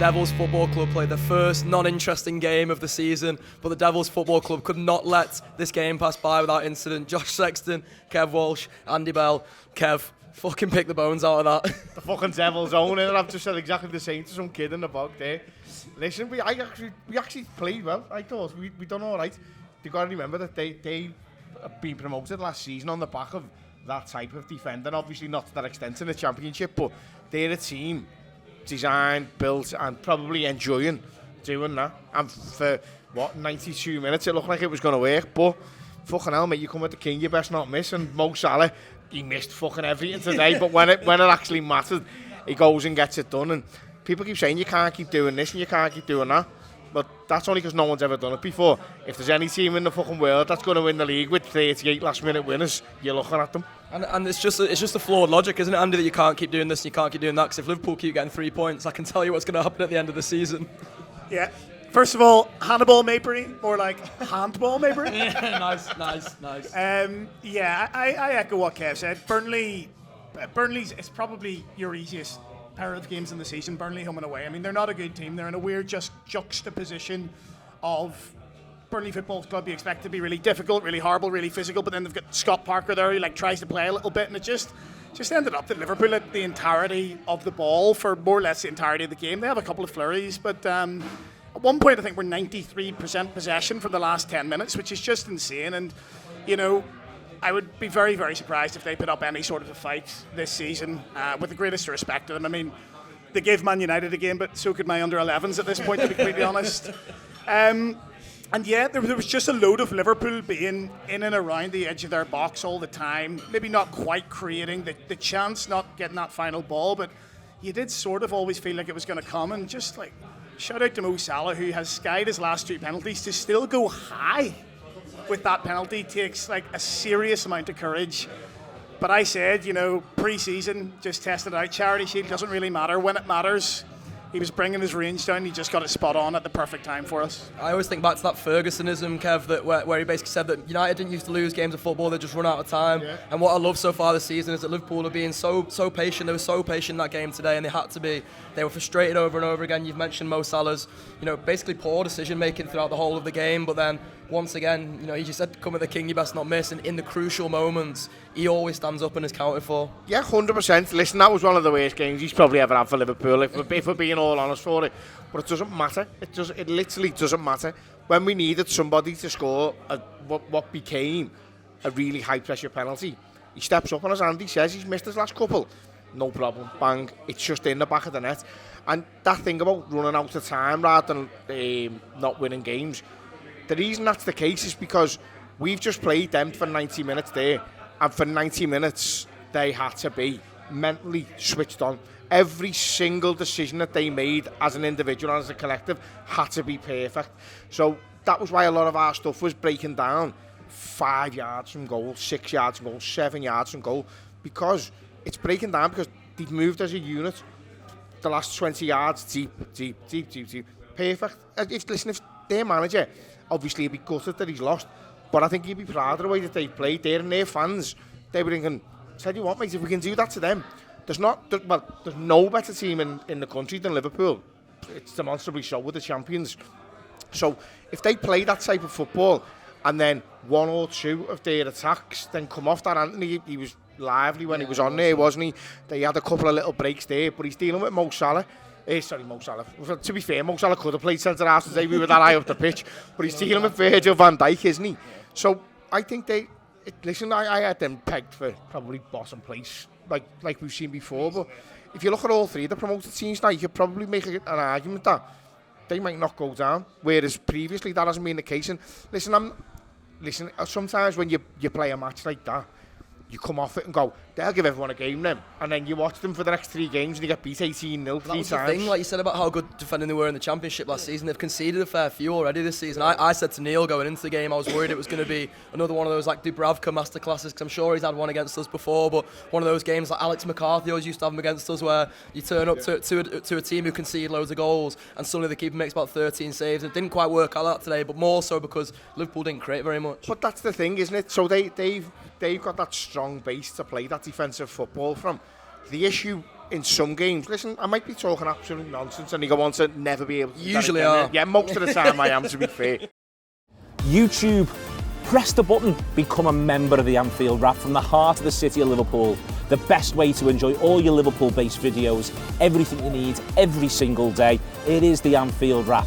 Devils Football Club played the first non-interesting game of the season, but the Devils Football Club could not let this game pass by without incident. Josh Sexton, Kev Walsh, Andy Bell. Kev, fucking pick the bones out of that. The fucking Devils own it. I've just said exactly the same to some kid in the bog there. Listen, we actually played well. I thought we done all right. You got to remember that they have been promoted last season on the back of that type of defender. Obviously not to that extent in the Championship, but they're a team designed, built, and probably enjoying doing that. And for 92 minutes, it looked like it was going to work. But fucking hell, mate, you come at the king, you best not miss. And Mo Salah, he missed fucking everything today. But when it actually mattered, he goes and gets it done. And people keep saying you can't keep doing this and you can't keep doing that. But that's only because no one's ever done it before. If there's any team in the fucking world that's going to win the league with 38 last-minute winners, you're looking at them. And it's just a flawed logic, isn't it, Andy, that you can't keep doing this and you can't keep doing that? Because if Liverpool keep getting 3 points, I can tell you what's going to happen at the end of the season. Yeah. First of all, Hannibal Mabry, more like handball Mabry. Yeah, nice. I echo what Kev said. Burnley's it's probably your easiest pair of games in the season. Burnley home and away. I mean, they're not a good team. They're in a weird juxtaposition of Burnley Football Club. You expect to be really difficult, really horrible, really physical, but then they've got Scott Parker there who tries to play a little bit, and it just ended up that Liverpool had the entirety of the ball for more or less the entirety of the game. They have a couple of flurries, but at one point I think we're 93% possession for the last 10 minutes, which is just insane. And I would be very, very surprised if they put up any sort of a fight this season, with the greatest respect to them. I mean, they gave Man United a game, but so could my under-11s at this point, to be completely honest. And yeah, there was just a load of Liverpool being in and around the edge of their box all the time, maybe not quite creating the chance, not getting that final ball, but you did sort of always feel like it was going to come. And just shout out to Mo Salah, who has skied his last 2 penalties. To still go high with that penalty takes a serious amount of courage. But I said, pre-season, just tested out. Charity Shield doesn't really matter. When it matters, he was bringing his range down. He just got it spot on at the perfect time for us. I always think back to that Fergusonism, Kev, where he basically said that United didn't used to lose games of football, they just run out of time. Yeah. And what I love so far this season is that Liverpool are being so patient. They were so patient in that game today, and they had to be. They were frustrated over and over again. You've mentioned Mo Salah's, basically poor decision-making throughout the whole of the game, but then once again, he just said, come at the king, you best not miss. And in the crucial moments, he always stands up and is counted for. Yeah, 100%. Listen, that was one of the worst games he's probably ever had for Liverpool, if we're being all honest for it. But it doesn't matter. It literally doesn't matter. When we needed somebody to score what became a really high-pressure penalty, he steps up, and as Andy says, he's missed his last couple. No problem. Bang. It's just in the back of the net. And that thing about running out of time rather than not winning games, the reason that's the case is because we've just played them for 90 minutes there, and for 90 minutes they had to be mentally switched on. Every single decision that they made as an individual and as a collective had to be perfect. So that was why a lot of our stuff was breaking down 5 yards from goal, 6 yards from goal, 7 yards from goal, because it's breaking down because they've moved as a unit the last 20 yards deep. Perfect. If their manager, obviously he'd be gutted that he's lost, but I think he'd be proud of the way that they played there, and their fans, they were thinking, tell you what, mate, if we can do that to them, there's no better team in the country than Liverpool. It's demonstrably so with the champions. So if they play that type of football, and then 1 or 2 of their attacks then come off that, Anthony, he was lively when he was on there, wasn't he? They had a couple of little breaks there, but he's dealing with Mo Salah. Mo Salah. To be fair, Mo Salah could have played centre-half today. We were that high up the pitch. But he's dealing with Virgil van Dijk, isn't he? So I think I had them pegged for probably bottom place, like we've seen before. But if you look at all 3 of the promoted teams now, you could probably make an argument that they might not go down, whereas previously that hasn't been the case. And listen, sometimes when you play a match like that, you come off it and go, they'll give everyone a game then. And then you watch them for the next 3 games and you get beat 18-0 3 times. That was the thing, like you said about how good defending they were in the Championship last season. They've conceded a fair few already this season. I said to Neil going into the game, I was worried it was going to be another one of those Dubravka masterclasses, because I'm sure he's had one against us before, but one of those games like Alex McCarthy always used to have them against us, where you turn up to a team who concede loads of goals and suddenly the keeper makes about 13 saves. It didn't quite work out that today, but more so because Liverpool didn't create very much. But that's the thing, isn't it? So they've got that strong base to play that defensive football from. The issue in some games, listen, I might be talking absolute nonsense and you go on to never be able to... Usually are. Yeah, most of the time I am, to be fair. YouTube, press the button, become a member of the Anfield Wrap from the heart of the city of Liverpool. The best way to enjoy all your Liverpool-based videos, everything you need, every single day. It is the Anfield Wrap.